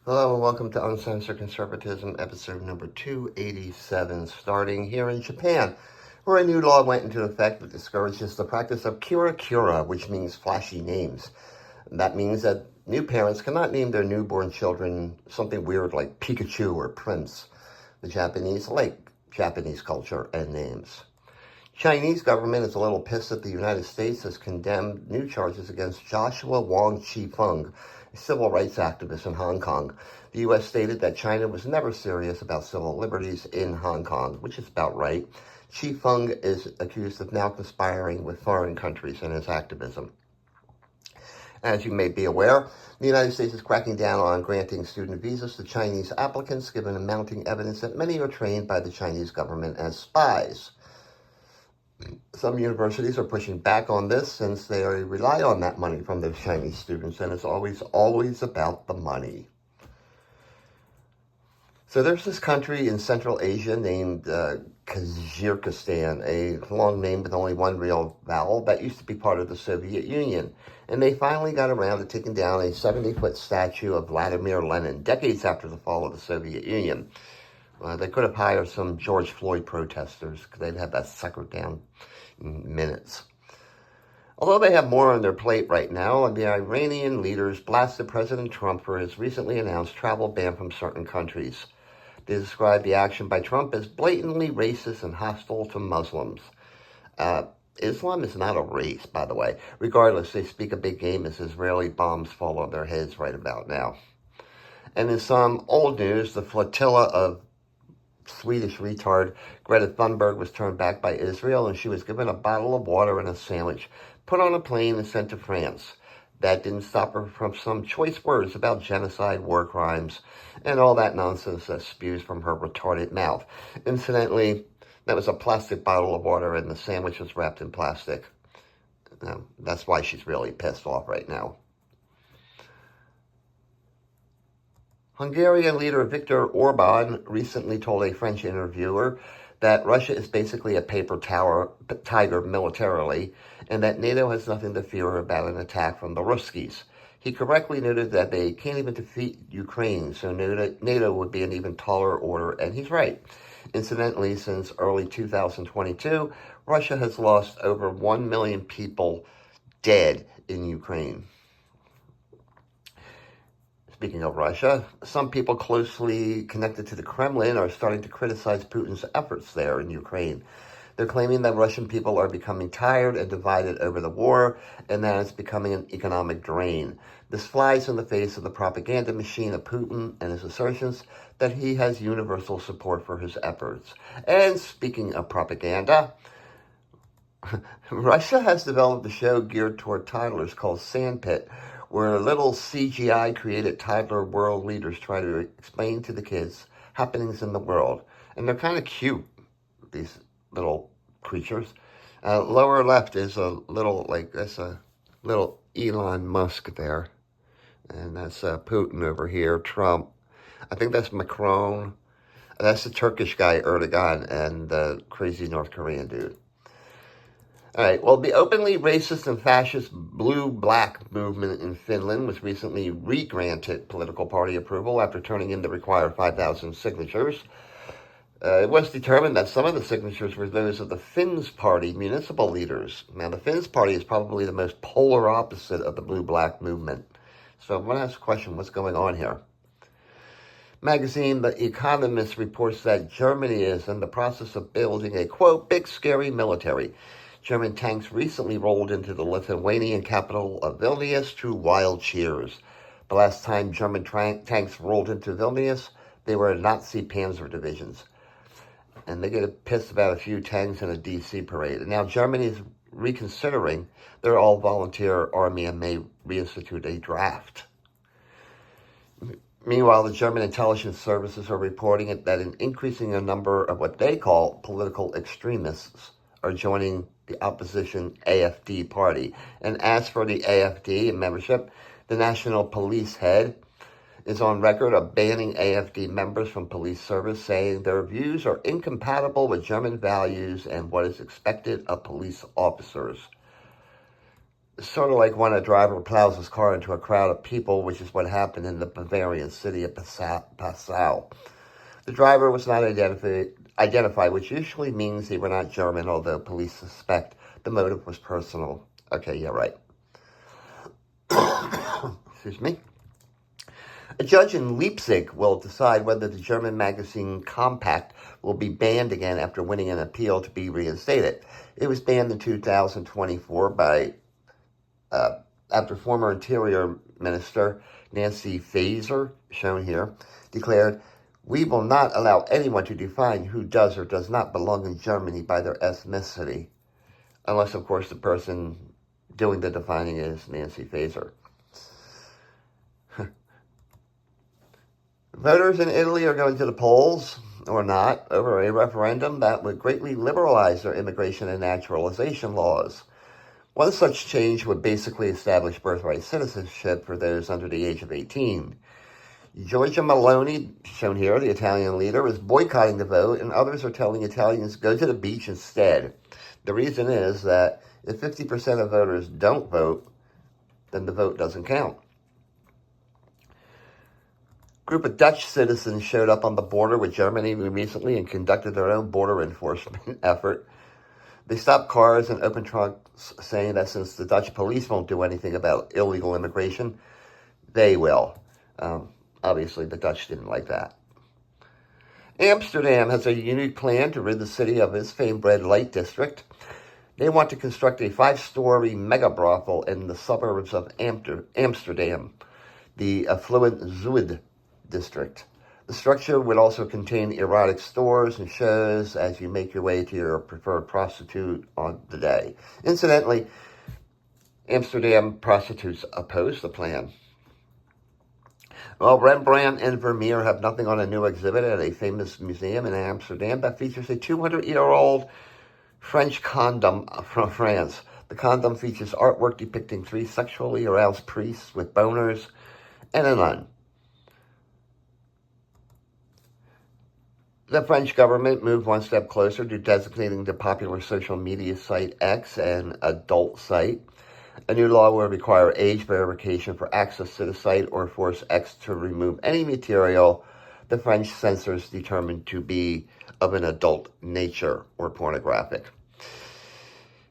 Hello and welcome to Uncensored Conservatism, episode number 287, starting here in Japan, where a new law went into effect that discourages the practice of kira, which means flashy names. That means that new parents cannot name their newborn children something weird like Pikachu or Prince. The Japanese like Japanese culture and names. Chinese government is a little pissed that the United States has condemned new charges against Joshua Wong Chi-fung, a civil rights activist in Hong Kong. The U.S. stated that China was never serious about civil liberties in Hong Kong, which is about right. Chi-fung is accused of now conspiring with foreign countries in his activism. As you may be aware, the United States is cracking down on granting student visas to Chinese applicants, given mounting evidence that many are trained by the Chinese government as spies. Some universities are pushing back on this since they rely on that money from those Chinese students, and it's always about the money. So there's this country in Central Asia named Kyrgyzstan, a long name with only one real vowel, that used to be part of the Soviet Union. And they finally got around to taking down a 70-foot statue of Vladimir Lenin, decades after the fall of the Soviet Union. They could have hired some George Floyd protesters, because they'd have that sucker down in minutes. Although they have more on their plate right now, the Iranian leaders blasted President Trump for his recently announced travel ban from certain countries. They described the action by Trump as blatantly racist and hostile to Muslims. Islam is not a race, by the way. Regardless, they speak a big game as Israeli bombs fall on their heads right about now. And in some old news, the flotilla of Swedish retard Greta Thunberg was turned back by Israel, and she was given a bottle of water and a sandwich, put on a plane and sent to France. That didn't stop her from some choice words about genocide, war crimes, and all that nonsense that spews from her retarded mouth. Incidentally, that was a plastic bottle of water, and the sandwich was wrapped in plastic. That's why she's really pissed off right now. Hungarian leader Viktor Orban recently told a French interviewer that Russia is basically a paper tiger militarily, and that NATO has nothing to fear about an attack from the Ruskies. He correctly noted that they can't even defeat Ukraine, so NATO would be an even taller order, and he's right. Incidentally, since early 2022, Russia has lost over 1 million people dead in Ukraine. Speaking of Russia, some people closely connected to the Kremlin are starting to criticize Putin's efforts there in Ukraine. They're claiming that Russian people are becoming tired and divided over the war, and that it's becoming an economic drain. This flies in the face of the propaganda machine of Putin and his assertions that he has universal support for his efforts. And speaking of propaganda, Russia has developed a show geared toward toddlers called Sandpit, where little CGI-created toddler world leaders try to explain to the kids happenings in the world. And they're kind of cute, these little creatures. Lower left is a little Elon Musk there. And that's Putin over here, Trump. I think that's Macron. That's the Turkish guy, Erdogan, and the crazy North Korean dude. All right, well, the openly racist and fascist blue-black movement in Finland was recently re-granted political party approval after turning in the required 5,000 signatures. It was determined that some of the signatures were those of the Finns Party municipal leaders. Now, the Finns Party is probably the most polar opposite of the blue-black movement. So I'm going to ask a question, what's going on here? Magazine The Economist reports that Germany is in the process of building a, quote, big scary military. German tanks recently rolled into the Lithuanian capital of Vilnius to wild cheers. The last time German tanks rolled into Vilnius, they were Nazi panzer divisions. And they get pissed about a few tanks in a DC parade. And now Germany is reconsidering their all-volunteer army and may reinstitute a draft. Meanwhile, the German intelligence services are reporting that an increasing number of what they call political extremists are joining the opposition AfD party. And as for the AfD membership, the national police head is on record of banning AfD members from police service, saying their views are incompatible with German values and what is expected of police officers. sort of like when a driver plows his car into a crowd of people, which is what happened in the Bavarian city of Passau. The driver was not identified, which usually means they were not German, although police suspect the motive was personal. Okay, yeah, right. Excuse me. A judge in Leipzig will decide whether the German magazine Compact will be banned again after winning an appeal to be reinstated. It was banned in 2024 after former Interior Minister Nancy Faeser, shown here, declared, "We will not allow anyone to define who does or does not belong in Germany by their ethnicity," unless, of course, the person doing the defining is Nancy Faeser. Voters in Italy are going to the polls, or not, over a referendum that would greatly liberalize their immigration and naturalization laws. One such change would basically establish birthright citizenship for those under the age of 18. Giorgia Meloni, shown here, the Italian leader, is boycotting the vote, and others are telling Italians to go to the beach instead. The reason is that if 50% of voters don't vote, then the vote doesn't count. A group of Dutch citizens showed up on the border with Germany recently and conducted their own border enforcement effort. They stopped cars and opened trunks, saying that since the Dutch police won't do anything about illegal immigration, they will. Obviously, the Dutch didn't like that. Amsterdam has a unique plan to rid the city of its famed red light district. They want to construct a 5-story mega brothel in the suburbs of Amsterdam, the affluent Zuid district. The structure would also contain erotic stores and shows as you make your way to your preferred prostitute on the day. Incidentally, Amsterdam prostitutes oppose the plan. Well, Rembrandt and Vermeer have nothing on a new exhibit at a famous museum in Amsterdam that features a 200-year-old French condom from France. The condom features artwork depicting 3 sexually aroused priests with boners and a nun. The French government moved one step closer to designating the popular social media site X an adult site. A new law will require age verification for access to the site or force X to remove any material the French censors determined to be of an adult nature or pornographic.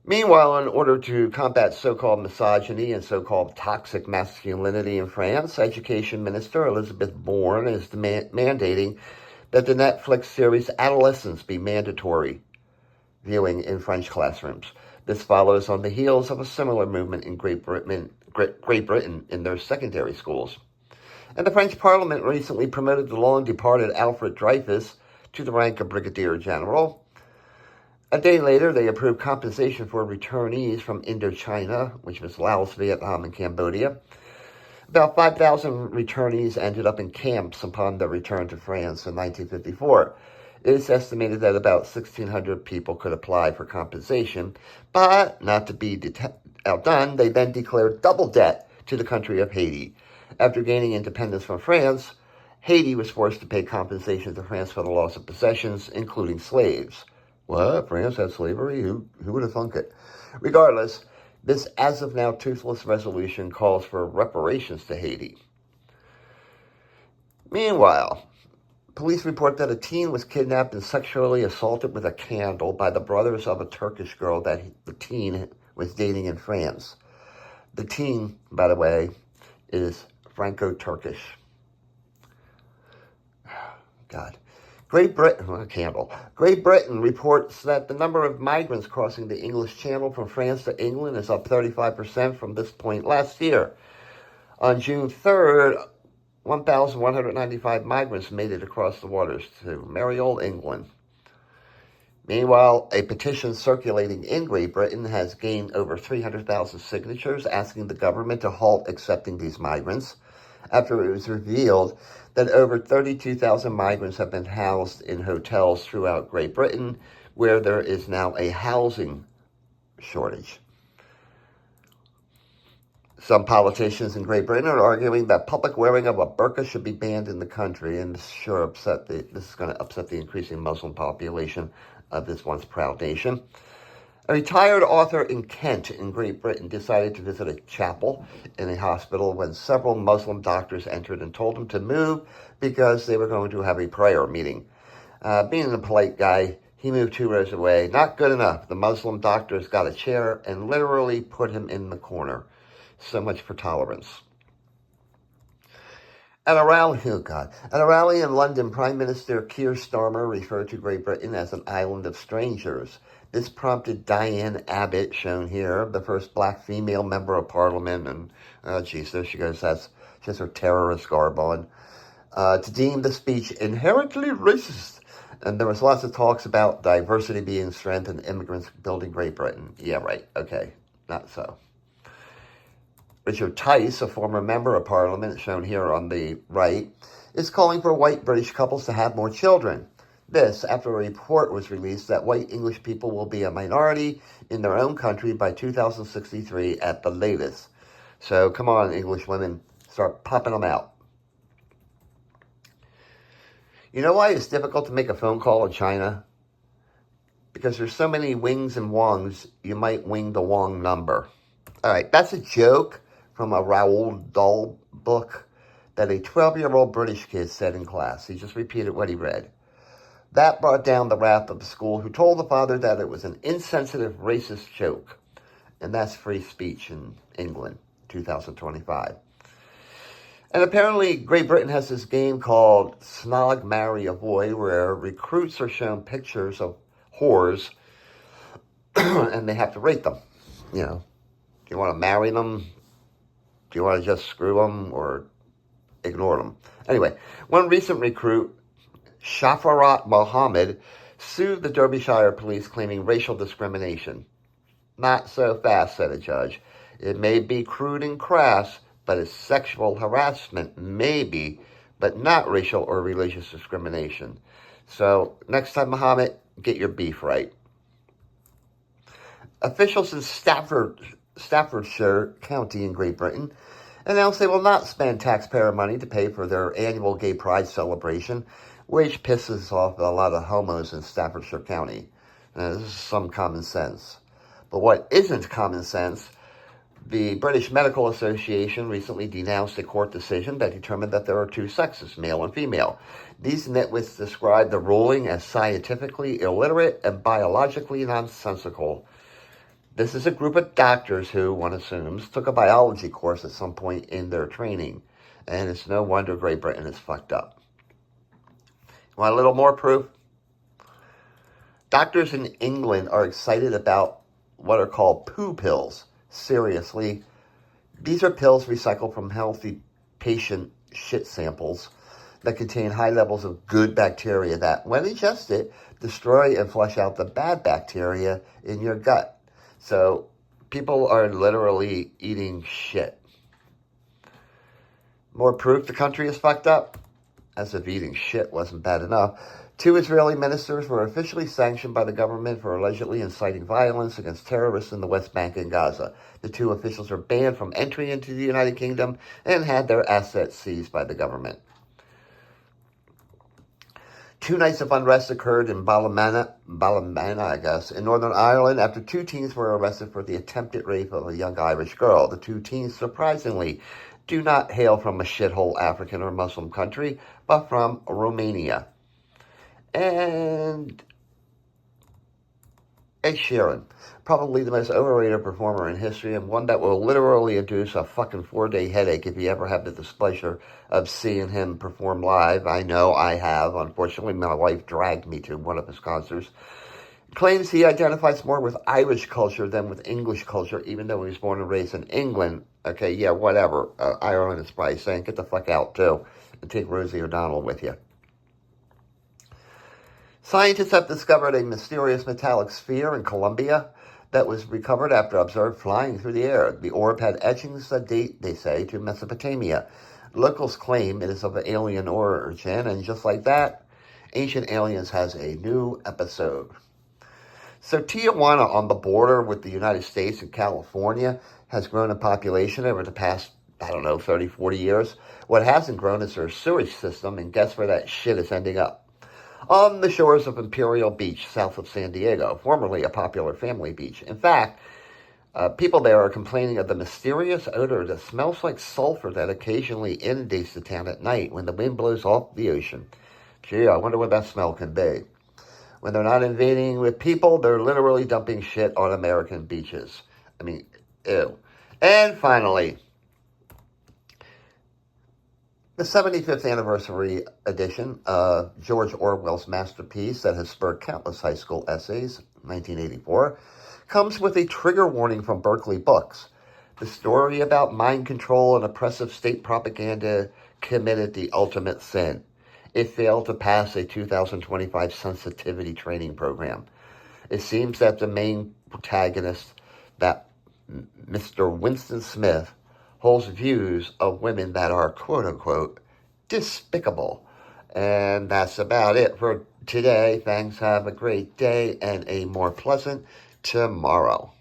Meanwhile, in order to combat so-called misogyny and so-called toxic masculinity in France, Education Minister Elizabeth Borne is mandating that the Netflix series Adolescence be mandatory viewing in French classrooms. This follows on the heels of a similar movement in Great Britain in their secondary schools. And the French Parliament recently promoted the long-departed Alfred Dreyfus to the rank of Brigadier General. A day later, they approved compensation for returnees from Indochina, which was Laos, Vietnam, and Cambodia. About 5,000 returnees ended up in camps upon their return to France in 1954. It is estimated that about 1,600 people could apply for compensation, but not to be outdone, they then declared double debt to the country of Haiti. After gaining independence from France, Haiti was forced to pay compensation to France for the loss of possessions, including slaves. What? France had slavery? Who would have thunk it? Regardless, this as-of-now toothless resolution calls for reparations to Haiti. Meanwhile, police report that a teen was kidnapped and sexually assaulted with a candle by the brothers of a Turkish girl that the teen was dating in France. The teen, by the way, is Franco-Turkish. God. Great Britain reports that the number of migrants crossing the English Channel from France to England is up 35% from this point last year. On June 3rd, 1,195 migrants made it across the waters to merry old England. Meanwhile, a petition circulating in Great Britain has gained over 300,000 signatures asking the government to halt accepting these migrants after it was revealed that over 32,000 migrants have been housed in hotels throughout Great Britain, where there is now a housing shortage. Some politicians in Great Britain are arguing that public wearing of a burqa should be banned in the country, and this is going to upset the increasing Muslim population of this once proud nation. A retired author in Kent, in Great Britain, decided to visit a chapel in a hospital when several Muslim doctors entered and told him to move because they were going to have a prayer meeting. Being a polite guy, he moved 2 rows away. Not good enough. The Muslim doctors got a chair and literally put him in the corner. So much for tolerance. At a rally in London, Prime Minister Keir Starmer referred to Great Britain as an island of strangers. This prompted Diane Abbott, shown here, the first black female member of Parliament, and there she goes. She has her terrorist garb on, to deem the speech inherently racist. And there was lots of talks about diversity being strength and immigrants building Great Britain. Yeah, right. Okay, not so. Richard Tice, a former member of Parliament, shown here on the right, is calling for white British couples to have more children. This, after a report was released that white English people will be a minority in their own country by 2063 at the latest. So come on, English women, start popping them out. You know why it's difficult to make a phone call in China? Because there's so many wings and wongs, you might wing the wrong number. All right, that's a joke from a Roald Dahl book that a 12-year-old British kid said in class. He just repeated what he read. That brought down the wrath of the school, who told the father that it was an insensitive, racist joke. And that's free speech in England, 2025. And apparently Great Britain has this game called Snog, Marry, Avoid, where recruits are shown pictures of whores and they have to rate them. You know, do you want to marry them? Do you want to just screw them or ignore them? Anyway, one recent recruit, Shafarat Mohammed, sued the Derbyshire police claiming racial discrimination. Not so fast, said a judge. It may be crude and crass, but it's sexual harassment, maybe, but not racial or religious discrimination. So next time, Mohammed, get your beef right. Officials in Staffordshire County in Great Britain announced they will not spend taxpayer money to pay for their annual gay pride celebration, which pisses off a lot of homos in Staffordshire County. This is some common sense. But what isn't common sense, the British Medical Association recently denounced a court decision that determined that there are two sexes, male and female. These nitwits described the ruling as scientifically illiterate and biologically nonsensical. This is a group of doctors who, one assumes, took a biology course at some point in their training. And it's no wonder Great Britain is fucked up. Want a little more proof? Doctors in England are excited about what are called poo pills. Seriously, these are pills recycled from healthy patient shit samples that contain high levels of good bacteria that, when ingested, destroy and flush out the bad bacteria in your gut. So people are literally eating shit. More proof the country is fucked up? As if eating shit wasn't bad enough. 2 Israeli ministers were officially sanctioned by the government for allegedly inciting violence against terrorists in the West Bank and Gaza. The 2 officials are banned from entry into the United Kingdom and had their assets seized by the government. 2 nights of unrest occurred in Ballymena, in Northern Ireland after 2 teens were arrested for the attempted rape of a young Irish girl. The 2 teens, surprisingly, do not hail from a shithole African or Muslim country, but from Romania. And Ed Sheeran, probably the most overrated performer in history, and one that will literally induce a fucking 4-day headache if you ever have the displeasure of seeing him perform live. I know I have. Unfortunately, my wife dragged me to one of his concerts. Claims he identifies more with Irish culture than with English culture, even though he was born and raised in England. Okay, yeah, whatever. Ireland is probably saying, get the fuck out, too, and take Rosie O'Donnell with you. Scientists have discovered a mysterious metallic sphere in Colombia that was recovered after observed flying through the air. The orb had etchings that date, they say, to Mesopotamia. Locals claim it is of alien origin, and just like that, Ancient Aliens has a new episode. So Tijuana, on the border with the United States and California, has grown in population over the past, 30, 40 years. What hasn't grown is their sewage system, and guess where that shit is ending up? on the shores of Imperial Beach, south of San Diego, formerly a popular family beach. In fact, people there are complaining of the mysterious odor that smells like sulfur that occasionally inundates the town at night when the wind blows off the ocean. Gee, I wonder what that smell can be. When they're not invading with people, they're literally dumping shit on American beaches. I mean, ew. And finally, the 75th anniversary edition of George Orwell's masterpiece that has spurred countless high school essays, 1984, comes with a trigger warning from Berkeley Books. The story about mind control and oppressive state propaganda committed the ultimate sin. It failed to pass a 2025 sensitivity training program. It seems that the main protagonist, that Mr. Winston Smith, holds views of women that are quote-unquote despicable. And that's about it for today. Thanks. Have a great day and a more pleasant tomorrow.